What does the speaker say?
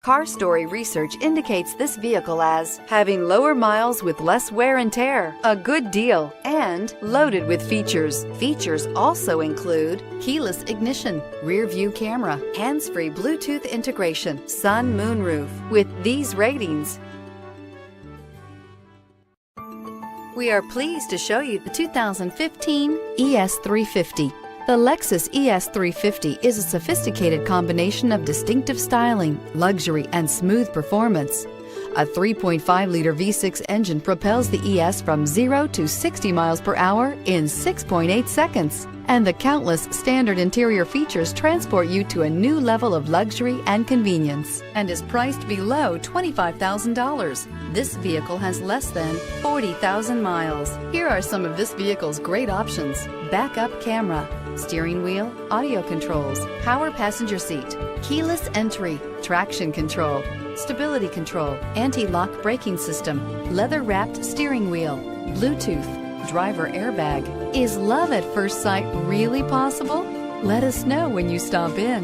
Car Story research indicates this vehicle as having lower miles with less wear and tear, a good deal, and loaded with features. Features also include keyless ignition, rear view camera, hands-free Bluetooth integration, sun moonroof. With these ratings, we are pleased to show you the 2015 ES350. The Lexus ES350 is a sophisticated combination of distinctive styling, luxury, and smooth performance. A 3.5-liter V6 engine propels the ES from 0 to 60 miles per hour in 6.8 seconds. And the countless standard interior features transport you to a new level of luxury and convenience, and is priced below $25,000. This vehicle has less than 40,000 miles. Here are some of this vehicle's great options: backup camera, steering wheel audio controls, power passenger seat, keyless entry, traction control, stability control, anti-lock braking system, leather-wrapped steering wheel, Bluetooth, driver airbag. Is love at first sight really possible? Let us know when you stop in.